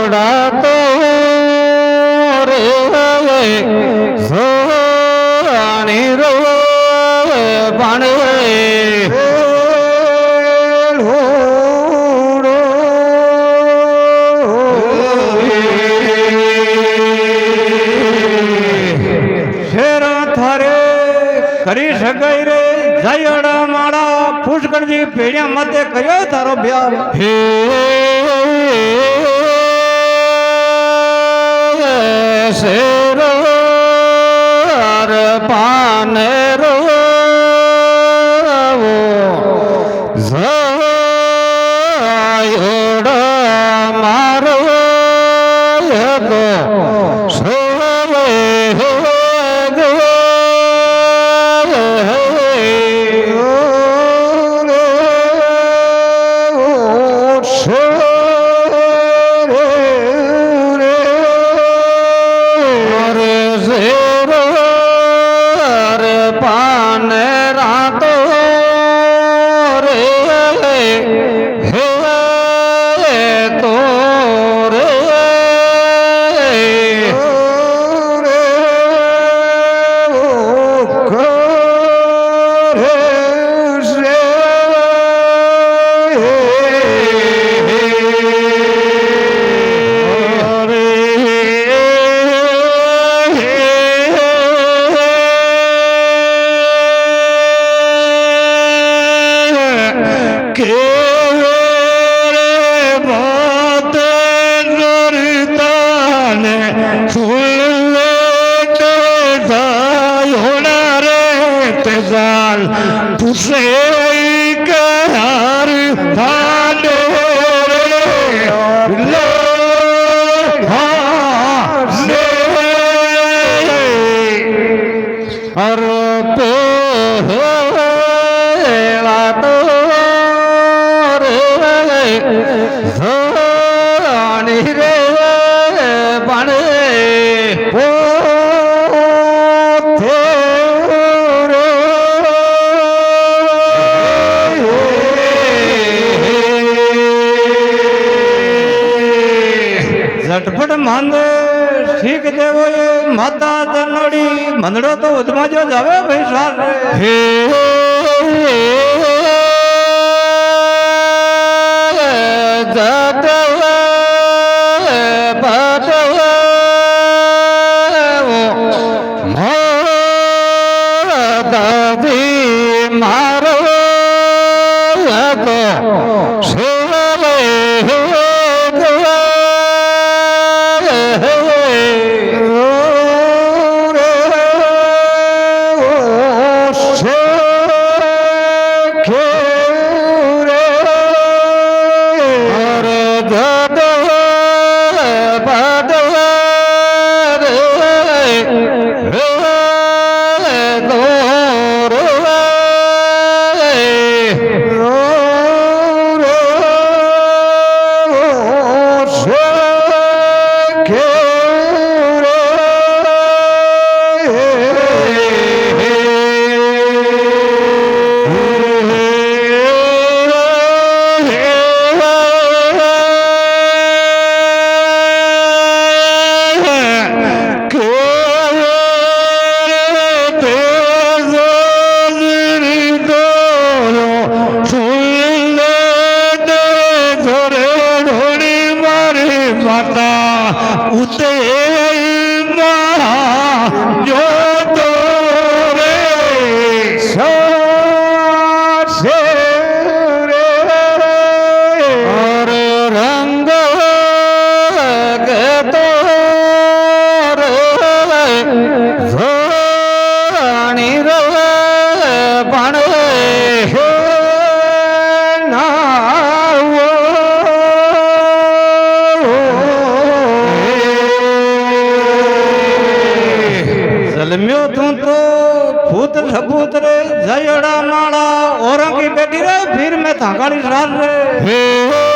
જયોડા તો રે સોણી રો પણ કરી શકાય રે જયડા માળા પુષ્કરજી પેડિયા મતે કયો તારો બ્યાવ હે શેરો પાનેરો જયડા મારો झटपट मांदे ठीक देवो ये माता जनोड़ी मंदड़ो तो उदमा जो जावे भाई सार हे जट पट दादी मारो को सबूत रे जयड़ा माला औरों की बेटी रे फिर मैं थाकाड़ी सार रे